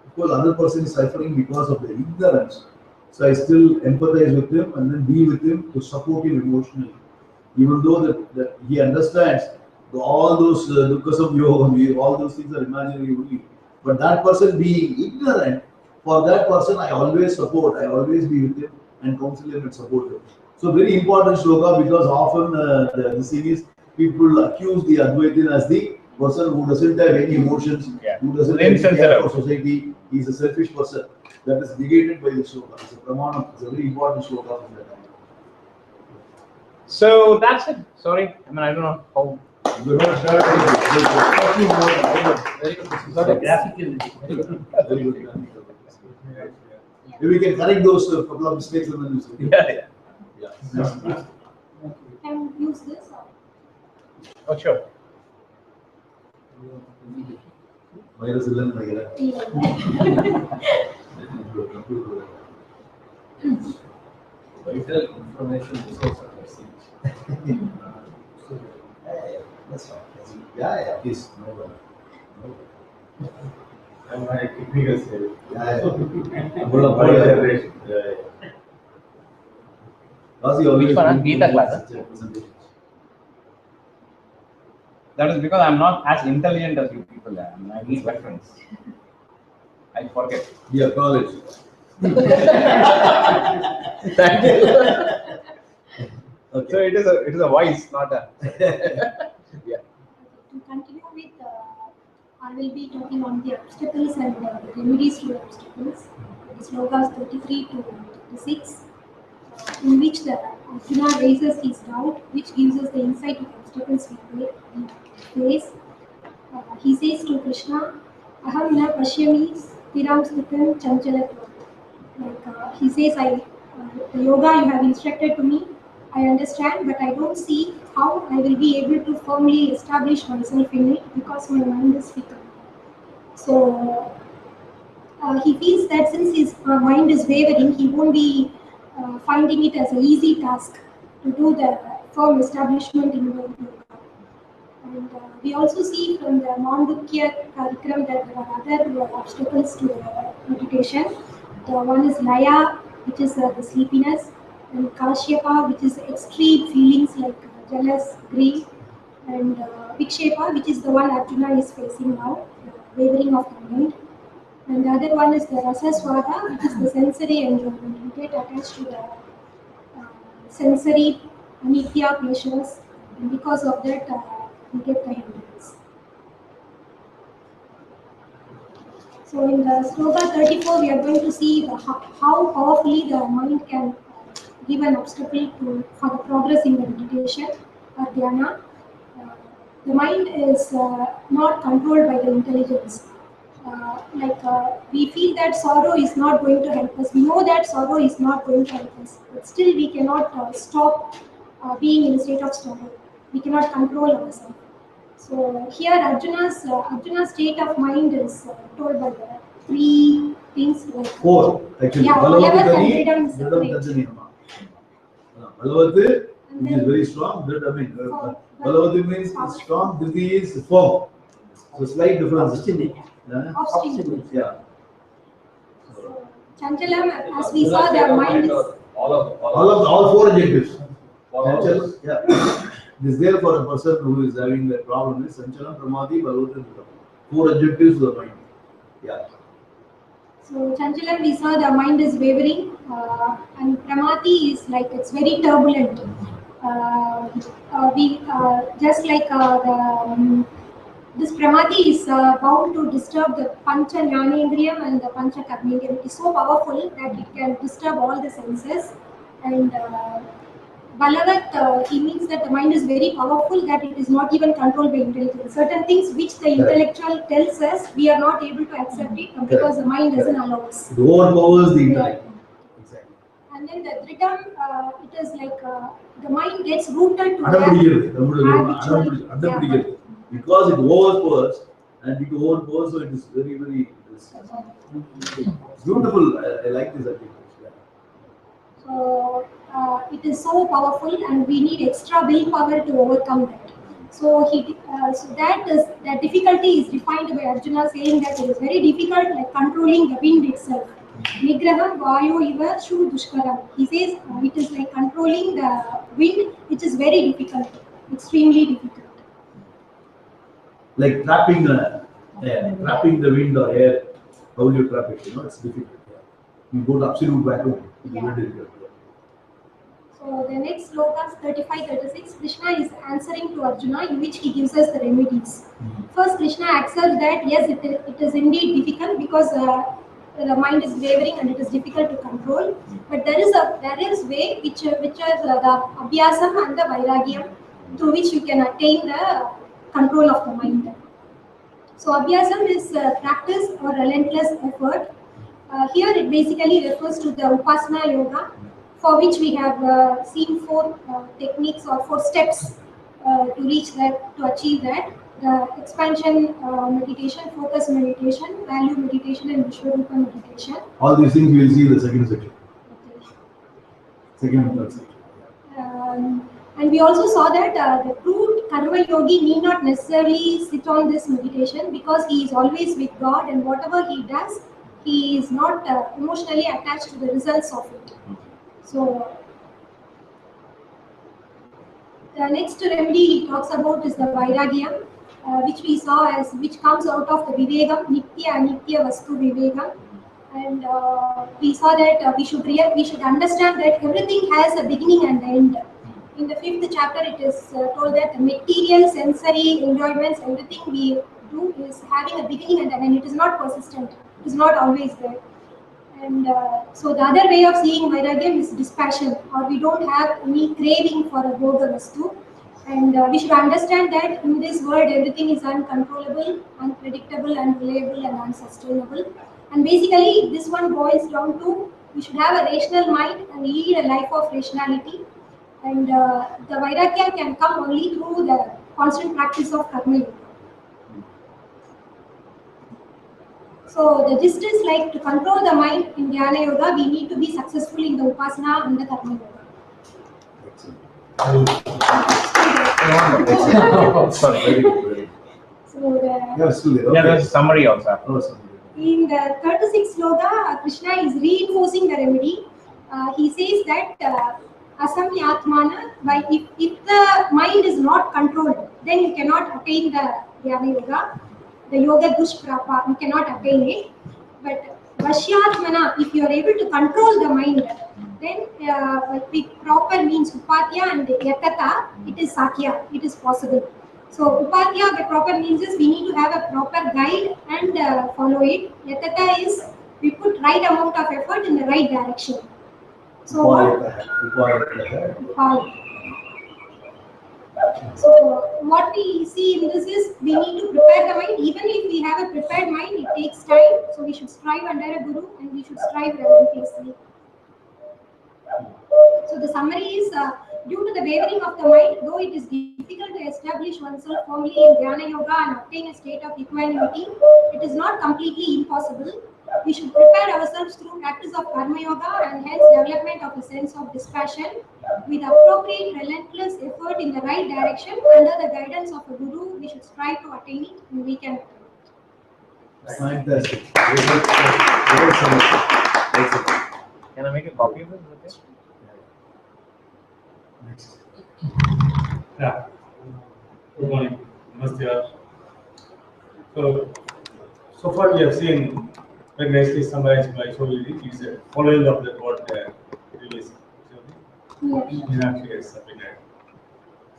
Of course, other person is suffering because of the ignorance. So I still empathize with him and then be with him to support him emotionally. Even though that he understands all those dukkhas of yoga, all those things are imaginary only. But that person being ignorant, for that person I always support, I always be with him and counsel him and support him. So very important shloka, because often the thing is people accuse the Advaitin as the person who doesn't have any emotions, who doesn't have any care for society, he is a selfish person. That is negated by the shloka. It's a pramanam, it's a very important shloka from that time. So that's it. Sorry, I mean, I don't know how. We're not sure. Very good. Got a graphical. Very good. Maybe we can correct those couple of mistakes and then use it. Can you use this? Oh, sure. Virus is in Vital information resource of message. That's fine. Yeah, please. No problem. And my technical skill. Which one? Gita class? That is because I'm not as intelligent as you people are. I mean, I need reference. I forget. Yeah, college. Thank you. Okay. So it is a voice, not a. Yeah. To continue with, I will be talking on the obstacles and the remedies to obstacles. It is slokas 33 to 36, in which the Arjuna raises his doubt, which gives us the insight of obstacles we face. He says to Krishna, Aham na pashyami stiram sthitam chanchalatvam. Like he says, the yoga you have instructed to me, I understand, but I don't see how I will be able to firmly establish myself in it because my mind is fickle. So he feels that since his mind is wavering, he won't be finding it as an easy task to do the firm establishment in the yoga. And we also see from the non-Dukya curriculum that there are other obstacles to meditation. The one is Laya, which is the sleepiness, and Kashyapa, which is extreme feelings like jealous, grief, and Vikshepa, which is the one Arjuna is facing now, the wavering of the mind. And the other one is the Rasaswada, which is the sensory enjoyment. We get attached to the sensory anitya pleasures, and because of that, we get the hindrance. So in the sloka 34, we are going to see how powerfully the mind can give an obstacle for the progress in the meditation. or Dhyana. The mind is not controlled by the intelligence. We feel that sorrow is not going to help us. We know that sorrow is not going to help us, but still we cannot stop being in a state of sorrow. We cannot control ourselves. So here Arjuna's state of mind is told by the three things. Like, four, actually. Yeah, Balavati whatever Dani, can be done Dridam separate. Dajaniyama. Balavati, And which then- is very strong. Means For- Balavati means it's strong. Dhriti is firm. So slight difference. Obstinate. Obstinate. Yeah. So, Chanchalam, as we saw, their mind is All four adjectives. All Chanchal, yeah. It is there for a person who is having that problem is Sanchalam, Pramati, Balavati, and Dhidam. Four adjectives to the mind. Yeah. So Chanchalam, we saw the mind is wavering, and Pramati is like it's very turbulent. We just like this Pramati is bound to disturb the Pancha Jnanendriyam and the Pancha Karmendriyam. It is so powerful that it can disturb all the senses. And Balavat, he means that the mind is very powerful, that it is not even controlled by intelligence. Certain things which the intellectual tells us, we are not able to accept it because the mind doesn't allow us. It overpowers the intellect. Exactly. And then the Dhritam, it is like the mind gets rooted to Adaptical. Because it overpowers and it overpowers, so it is very, very beautiful. I like this adjective. So it is so powerful, and we need extra willpower to overcome that. So that difficulty is defined by Arjuna, saying that it is very difficult, like controlling the wind itself. Nigraham vayu iva shu dushkaram. He says it is like controlling the wind, which is very difficult, extremely difficult. Like trapping the wind or air. How will you trap it? It's difficult. You go to absolute vacuum. It's very difficult. So the next slokas 35-36, Krishna is answering to Arjuna, in which he gives us the remedies. First, Krishna accepts that yes, it is indeed difficult because the mind is wavering and it is difficult to control. But there is way which are the abhyasam and the vairagyam, through which you can attain the control of the mind. So abhyasam is practice or relentless effort. Here it basically refers to the upasana yoga, for which we have seen four techniques or four steps to reach that, to achieve that. The expansion meditation, focus meditation, value meditation, and Vishwarupa meditation. All these things we will see in the second section. Second and third section. And we also saw that the true karma yogi need not necessarily sit on this meditation because he is always with God, and whatever he does, he is not emotionally attached to the results of it. So the next remedy he talks about is the vairagyam, which we saw as which comes out of the vivegam, nitya anitya vastu vivegam. And we saw that we should understand that everything has a beginning and end. In the 5th chapter, it is told that the material, sensory enjoyments, everything we do is having a beginning and end, and it is not persistent. It is not always there. And so the other way of seeing vairagyam is dispassion, or we don't have any craving for a bhoga vastu. And we should understand that in this world, everything is uncontrollable, unpredictable, unreliable, and unsustainable. And basically, this one boils down to we should have a rational mind and lead a life of rationality. And the vairagya can come only through the constant practice of karma yoga. So the gist is like to control the mind in Dhyana yoga, we need to be successful in the upasana and the karma yoga. Sorry, very good. Very good. So the, Yeah, still there. Yeah, Okay. there's a summary also. Oh, sorry. in the 36th sloka, Krishna is reinforcing the remedy. He says that asamyatmana, if the mind is not controlled, then you cannot attain the Dhyana yoga, the yoga dushprapa, you cannot attain it. But vashyatmana, if you are able to control the mind, then with proper means upatya and yatata, it is sakya, it is possible. So upatya, the proper means is we need to have a proper guide and follow it. Yatata is we put right amount of effort in the right direction. So Upayatah. upaya. So what we see in this is we need to prepare the mind. Even if we have a prepared mind, it takes time. So we should strive under a guru and we should strive relentlessly. So the summary is due to the wavering of the mind, though it is difficult to establish oneself firmly in Dhyana Yoga and obtain a state of equanimity, it is not completely impossible. We should prepare ourselves through practice of Karma Yoga and hence development of a sense of dispassion. With appropriate relentless effort in the right direction, under the guidance of a guru, we should strive to attain it and we can attain it. Fantastic. Great summary. Can I make a copy of this? Next. Yeah. Good morning. Namaste. So far we have seen very nicely summarized by Yogi. It is a following of that what previous Meenakshi has applied.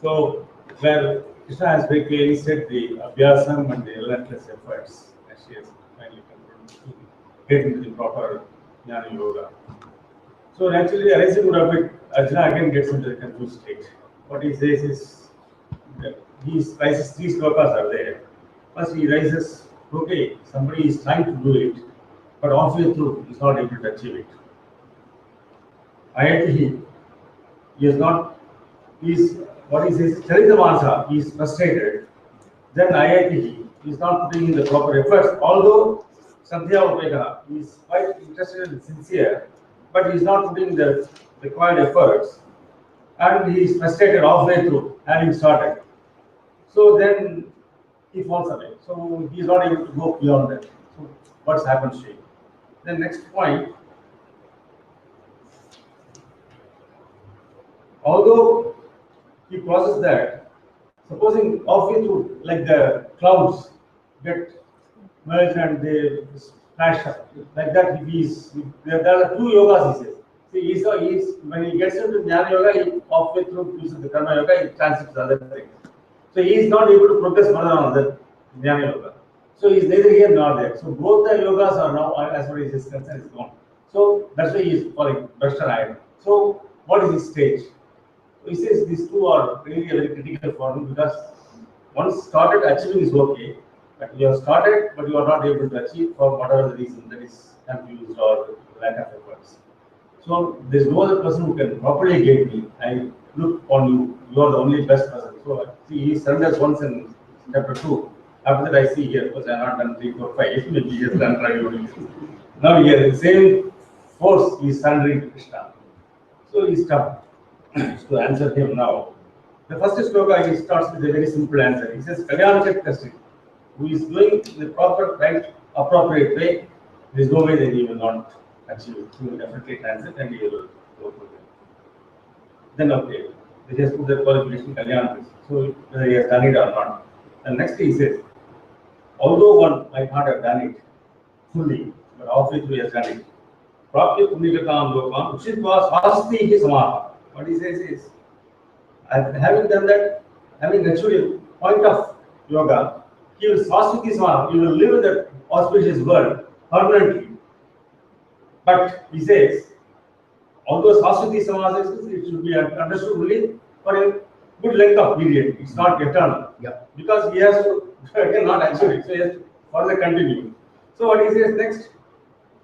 So where Krishna has very clearly said the abhyasam and the relentless efforts, as she has finally concluded to get into the proper Jnana Yoga. So naturally, arising out of it, Arjuna again gets into the confused state. What he says is that he rises, three slokas are there. First, he rises, okay, somebody is trying to do it, but halfway through, he is not able to achieve it. He is not, what he says, Charitamansa, he is frustrated. Then Ayati, he is not putting in the proper efforts, although Sandhya Upeka, he is quite interested and sincere, but he is not putting the required efforts, and he is frustrated halfway through, having started. So then he falls away. So he is not able to go beyond that. So what's happened to him? The next point, although he processes that, supposing halfway through, like the clouds get merged and they splash up, like that, there are two yogas, he says. See, when he gets into Jnana Yoga, he halfway through uses the Karma Yoga, he transits to other things. So he is not able to progress further on the Jnana Yoga. So he is neither here nor there. So both the yogas are now, as far as his concern, is gone. So that's why he is calling Brashta. So what is his stage? So he says these two are really very critical for him, because once started, achieving is okay, but you have started, but you are not able to achieve for whatever the reason, that is confused or lack of efforts. So there is no other person who can properly guide me. I look on you. You are the only best person. So see, he surrenders once in chapter 2. After that, I see here, because I have not done 3, 4, 5. Maybe he has done try. Now here, the same force is surrendering to Krishna. So he starts to answer him now. The first sloka, he starts with a very simple answer. He says, Kalyanachak Kasi, who is doing the proper, right, appropriate way, there is no way that he will not achieve it. He will definitely transit and he will go through it. Then, okay, they just put the qualification Kalyanachak. So whether he has done it or not. And next he says, although one might not have done it fully, but halfway through he has done it. Prapya Punyakatam Lokam, Uchitva Swasti Samaha. What he says is, having done that, having achieved a point of yoga, he will swastika samaha, he will live in that auspicious world permanently. But he says, although swastika samaha says it should be understood only for a good length of period, it's not eternal. Yeah. Because he has to again not achieve it, so he has to further continue. So what he says next,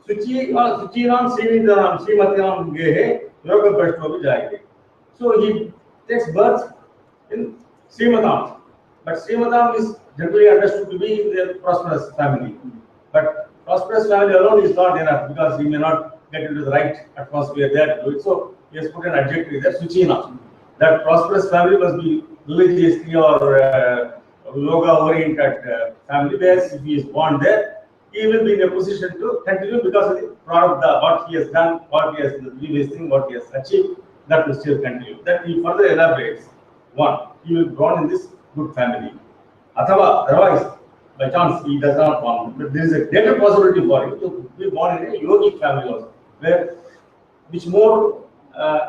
Suchinam Srividanam Srimatyanam Gehe Yoga Brashta Vijayate. So he takes birth in Srimatam. But Srimatam is generally understood to be the prosperous family. But prosperous family alone is not enough, because he may not get into the right atmosphere there to do it. So he has put an adjective there, Suchina. That prosperous family must be religiously or yoga oriented family, whereas if he is born there, he will be in a position to continue because of the product, what he has done, what he has the previous thing, what he has achieved, that will still continue. That he further elaborates. One, he will be born in this good family. Otherwise, by chance he does not born, but there is a greater possibility for him to be born in a yogic family also, which more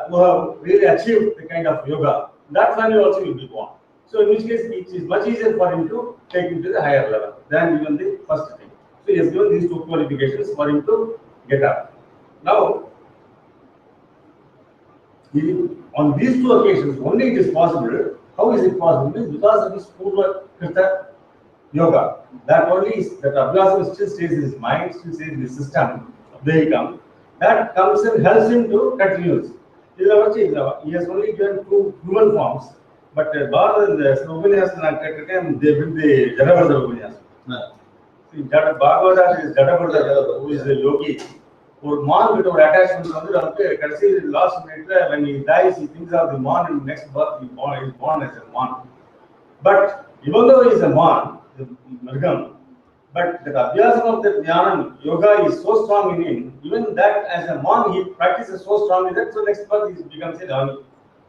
who have really achieved the kind of yoga, that family also will be born. So in which case it is much easier for him to take him to the higher level than even the first thing. So he has given these two qualifications for him to get up. Now, on these two occasions, only it is possible How is it possible? Means because of his Purva Krita yoga. That only is that Abhyasam still stays in his mind, still stays in his system, Vehikam. That comes and helps him to continue. He has only given two human forms, but Bala and the Upanyasan, they will be Jadavardha Upanyasan. See, Bhagavad is Jadavardha, who is a yogi. Or man without attachment to Kashi, last minute when he dies, he thinks of the man in the next birth, he is born as a man. But even though he is a man, the Margam, but the Abhyasam of the Dhyanam yoga is so strong in him, even that as a man he practices so strongly that so next birth he becomes a Rani.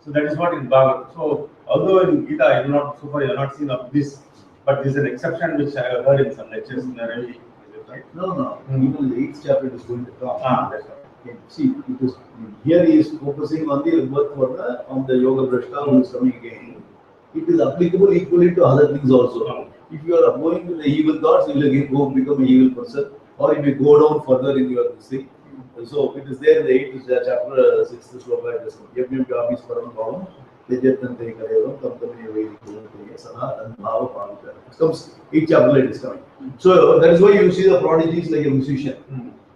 So that is what in Bhagavad. So although in Gita I have not so far I have not seen of this, but this is an exception which I have heard in some lectures in Raji. Right? No. Even the 8th chapter is going to come. That's right. Okay. See, because here he is focusing on the birth for on the yoga Brashta who is coming again. It is applicable equally to other things also. If you are going with the evil thoughts, you will again go become an evil person, or if you go down further in your thing. So it is there in the 8th chapter, 6th sloka. It is Yajna Gamis Param Bhavam, Yajatante Karevam, Tamtamani Vedic, Sadhana, Bhava Pavita. It comes 8th chapter, it is coming. So that is why you see the prodigies like a musician,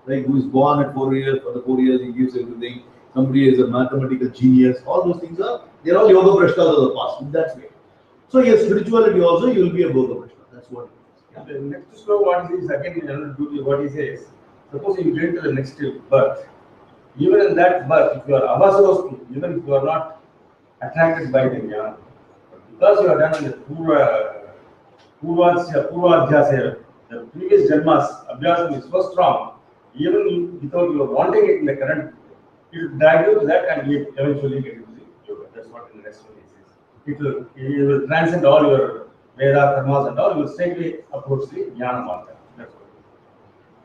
like who is born at 4 years, for the 4 years he gives everything. Somebody is a mathematical genius. All those things they are all yoga brashtas of the past. In that way. So your spirituality also, you will be a yoga brashta. That's what it is. The next slow what is again what he says. Suppose you get to the next birth. Even in that birth, if you are avasarostu, even if you are not attracted by the jnana, because you are done in the Purvadhyasaya, the previous janmas, Abhyasam is so strong, even without you wanting it in the current, it will drag you to that and you eventually get into the yoga. That's what in the next one says. It will transcend all your Veda, Karmas and all, you will straightly approach the Jnana Marga. That's what.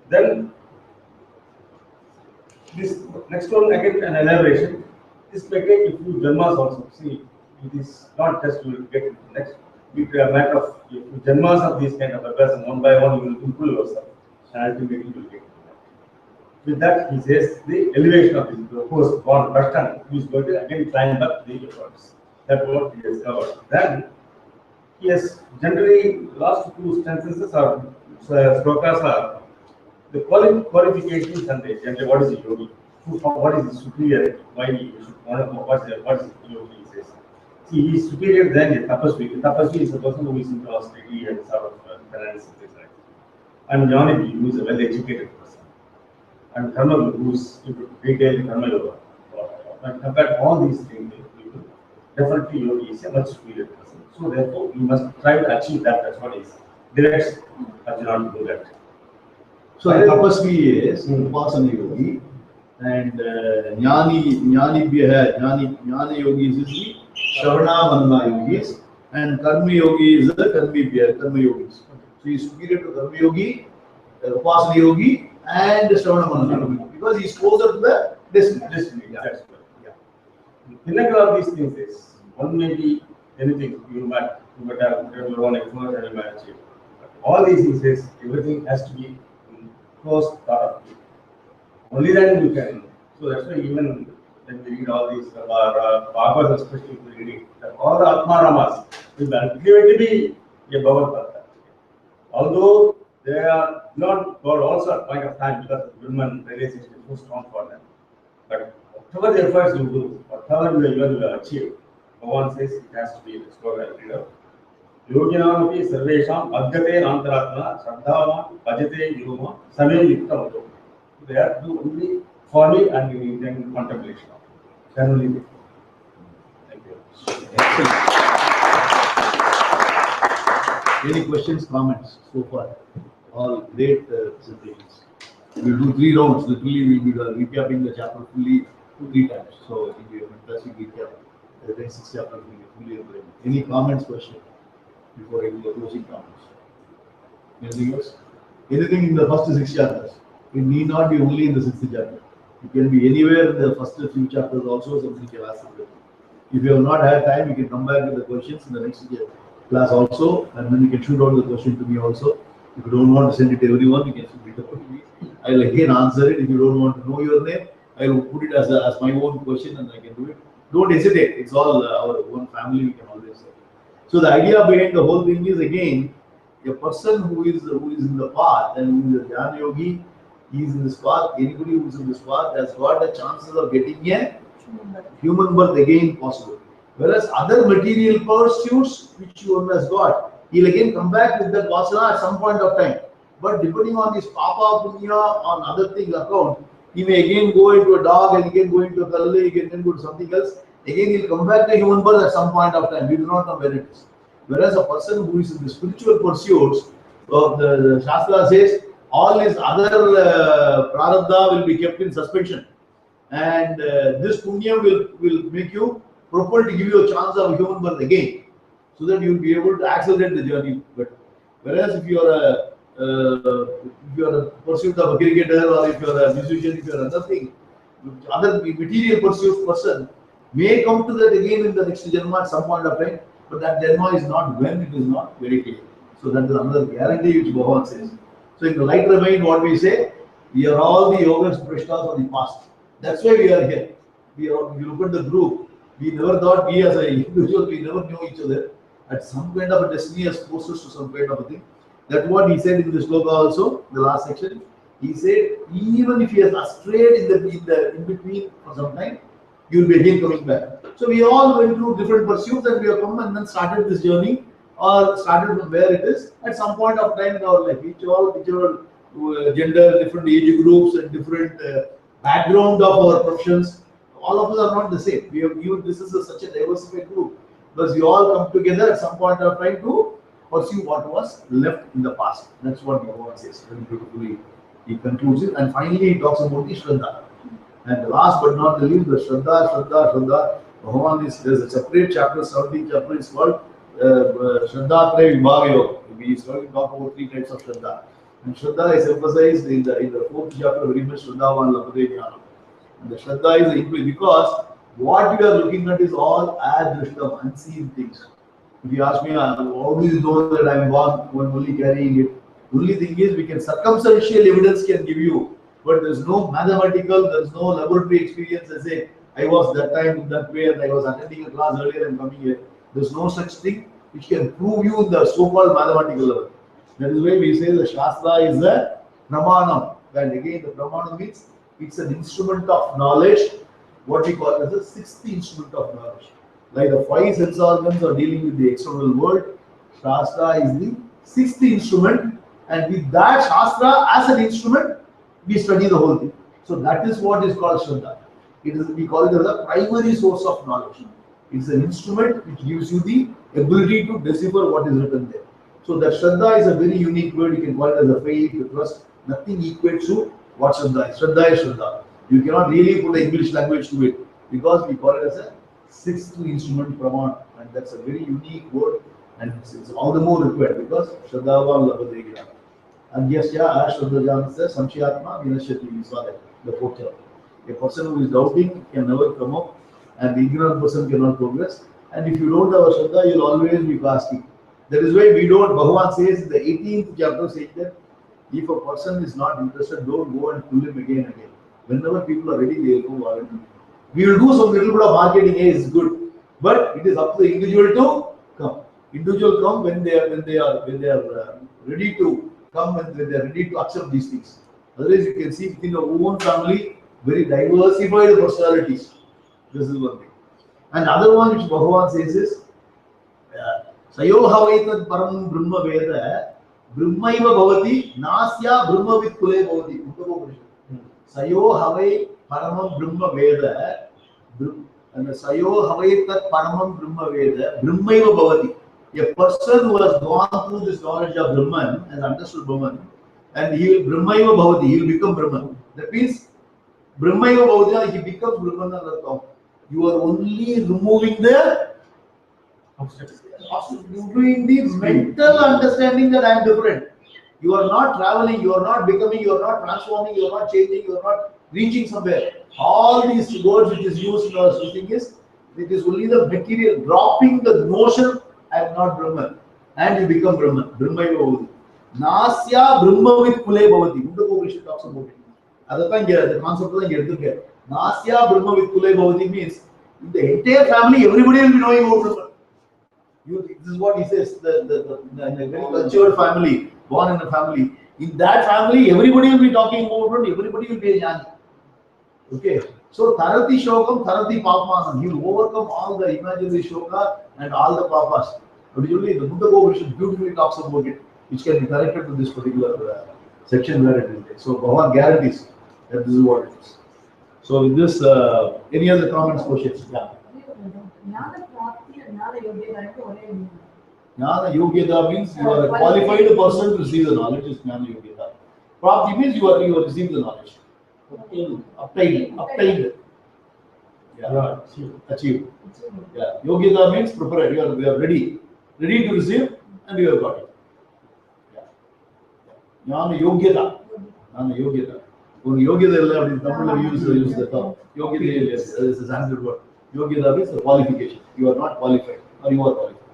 Then, this next one again an elaboration. This may take a few janmas also. See, it is not just you will get into the next. It will be a matter of few janmas of these kind of abhyasam, one by one you will improve yourself and ultimately you will get. With that, he says the elevation of the post born Brashta, who is going to again climb up the efforts. That's what he has covered. Then, he has generally last two sentences or slokas are the qualifications and the generally what is a yogi, what is the superior, why you should what is the yogi, he says. See, he is superior than a tapasvi. The tapasvi is a person who is into austerity and sort of balance and things like that. And jnani, who is a well-educated person. And karma, who is into detailed karma yoga. And compared to all these things, people, definitely yogi is a much superior person. So therefore, we must try to achieve that. That's what is directs Arjuna to do that. So tapasvi is upasana yogi, and jnana yogis is the Shravana Manana yogis, and karma yogi is the karma yogis. So he is superior to karma yogi, upasana yogi, and Shravana Manana yogi because he is closer to the destiny. Yeah. That's right. Yeah. The pinnacle of these things is one may be anything you might have your own effort and you might achieve. But all these things is everything has to be close thought of you. Only then you can. So that's why even when we read all these Bhagavad, especially if we read all the Atma Ramas will ultimately be a Bhagavad. Although they are not God also at point of time because the women realization is so strong for them. But whatever the efforts you do, whatever you will achieve, Bhagavan says it has to be the slogan leader. Yoginamapi sarvesham adgate antaratma shraddhavan bhajate yoma same yukta. They have to do only for me and in contemplation. Generally. Thank you. Excellent. Any questions, comments so far? All great presentations. We will do 3 rounds. Literally, we will be recapping the chapter fully 2-3 times. So it will be a fantastic recap. The next 6 chapters will be fully available. Any comments, questions before I do the closing comments? Anything else? Anything in the first 6 chapters? It need not be only in the 6th chapter. It can be anywhere in the first few chapters also. Something can ask them. If you have not had time, you can come back with the questions in the next class also, and then you can shoot out the question to me also. If you don't want to send it to everyone, you can send it to me. I will again answer it. If you don't want to know your name, I will put it as my own question and I can do it. Don't hesitate. It's all our own family. We can always say. So the idea behind the whole thing is, again, a person who is in the path and who is a Dhyana yogi, he is in this path. Anybody who is in this path has got the chances of getting a human birth again possible. Whereas other material pursuits which one has got, he'll again come back with that vasana at some point of time. But depending on his papa, punya, on other things account, he may again go into a dog and again go into a kalli, again then go to something else. Again, he'll come back to human birth at some point of time. We do not know when it is. Whereas a person who is in the spiritual pursuits, the Shastra says, all his other prarabdha will be kept in suspension. And this punya will make you propel to give you a chance of human birth again, so that you will be able to accelerate the journey better. Whereas if you are a pursuit of a cricketer, or if you are a musician, if you are another thing, other material pursuit person may come to that again in the next janma at some point of time, but that janma is not when, it is not very clear. So that is another guarantee which Bhagavad says. So in the lighter mind, what we say, we are all the yogas brashtas of the past. That's why we are here. If you look at the group, we never thought we as a individual, we never knew each other. At some kind of a destiny has forced us to some kind of a thing. That's what he said in the sloka also, the last section. He said, even if he has strayed in between for some time, you will be again coming back. So we all went through different pursuits, and we have come and then started this journey, or started from where it is at some point of time in our life. Whichever gender, different age groups, and different background of our professions, all of us are not the same. We have given this is such a diversified group because we all come together at some point of time to pursue what was left in the past. That's what Bhagavad says very beautifully. He concludes it, and finally he talks about the Shraddha. And last but not the least, the Shraddha. Bhagavan there's a separate chapter, 17th chapter is called Shraddha Traya Vibhaga Yoga. We talk about 3 types of Shraddha. And Shraddha is emphasized in the 4th chapter very much, Shraddhavan Labhate Dhyanam. And the Shraddha is included because what we are looking at is all adrishtam, unseen things. If you ask me, I always know that I am born only carrying it. Only thing is, we can circumstantial evidence can give you, but there is no mathematical, there is no laboratory experience. I say, I was that time in that way, and I was attending a class earlier and coming here. There is no such thing which can prove you the so-called mathematical level. That is why we say the Shastra is a Pramanam. And again, the Pramanam means it's an instrument of knowledge, what we call as a 6th instrument of knowledge. Like the 5 sense organs are dealing with the external world, Shastra is the 6th instrument, and with that Shastra as an instrument, we study the whole thing. So that is what is called Shraddha. We call it as a primary source of knowledge. It's an instrument which gives you the ability to decipher what is written there. So that Shraddha is a very unique word. You can call it as a faith, a trust. Nothing equates to what Shraddha is. Shraddha is Shraddha. You cannot really put the English language to it because we call it as a 6th instrument Praman, and that's a very unique word, and it's all the more required because Shraddhavan Labhate Dhyanam. And yes, Shraddhajanasya Samshayatma Vinashyati, we saw that, the 4th chapter. A person who is doubting can never come up, and the ignorant person cannot progress. And if you don't have a Shraddha, you'll always be casting. That is why we don't, Bhagavan says in the 18th chapter, saying that if a person is not interested, don't go and pull him again. Whenever people are ready, they will go volunteer. We will do some little bit of marketing, hey, it's good, but it is up to the individual to come. Individual come when they are ready to come, and when they are ready to accept these things. Otherwise, you can see within your own family very diversified personalities. This is one thing. And other one which Bhagavan says is Sayo Havaitat Param Brahma Veda Brahmaiva Bhavati Nasya Brahmavit Kule Bhavati. Sayo Havai Paramam Brahma Veda and Sayo Havaitat Paramam Brahma Veda Brahmaiva Bhavati. A person who has gone through this knowledge of Brahman, has understood Brahman, and he will Brahmaiva Bhavati, he will become Brahman. That means Brahmaiva Bhavati, he becomes Brahman at the top. You are only removing the doing the mental understanding that I am different. You are not traveling, you are not becoming, you are not transforming, you are not changing, you are not reaching somewhere. All these words which is used in our speaking is, it is only the material, dropping the notion I am not Brahman, and you become Brahman. Brahmaiva Bhavati. Nasya Brahmavit Kule Bhavati. Mundaka talks about it. The concept of the Nasya Brahmavit Kule Bhavati means in the entire family, everybody will be knowing about Brahman. This is what he says. In a very cultured family, born in a family. In that family, everybody will be talking about it. Everybody will be a jnani. Okay. So Tarati Shokam, Tarati Papamanam. He will overcome all the imaginary shoka and all the papas. Particularly the Buddha Gopishad beautifully talks about it, which can be connected to this particular section where it is. So Bhagavan guarantees that this is what it is. So with this, any other comments, questions? Yeah. Jnana Yogyata means you are a qualified person to receive the knowledge. Is Jnana Yogyata. Prapti means you are received the knowledge. Obtained. Yeah. Achieved. Yeah. Yogyata means prepared. You are ready to receive, and you have got it. Yeah. Jnana Yogyata. Jnana Yogyata. When Yogyata in Tamil we use the term. Yogyata is a Sanskrit word. Yogyata means the qualification. You are not qualified, or you are qualified.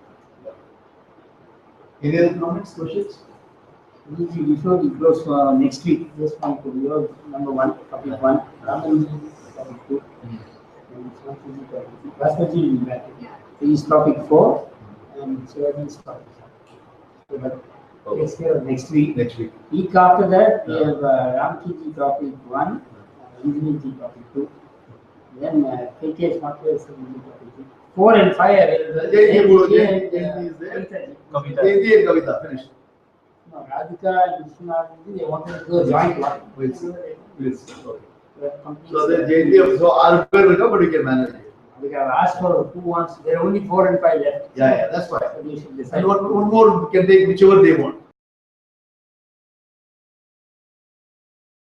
Yeah. Any other comments, questions? Before we close next week, just want to your number 1, topic 1, Ramanathan topic 2, and Brashta will be back. He is topic 4, and Shivaji is topic 5. So next year, next week. Week after that, we have Ramkiji topic 1, Infinity topic 2, then KTH Matters topic 2. 4 and 5 are Jayati is there. Jayati and Kavita, finished. No, Radhika and Vishwanath, they wanted to do a joint one. Please. Okay. So the Jayati, so I'll prepare it, but you can manage it. We have asked for who wants, there are only 4 and 5 left. Yeah, that's fine. So we should decide. And one more can take whichever they want.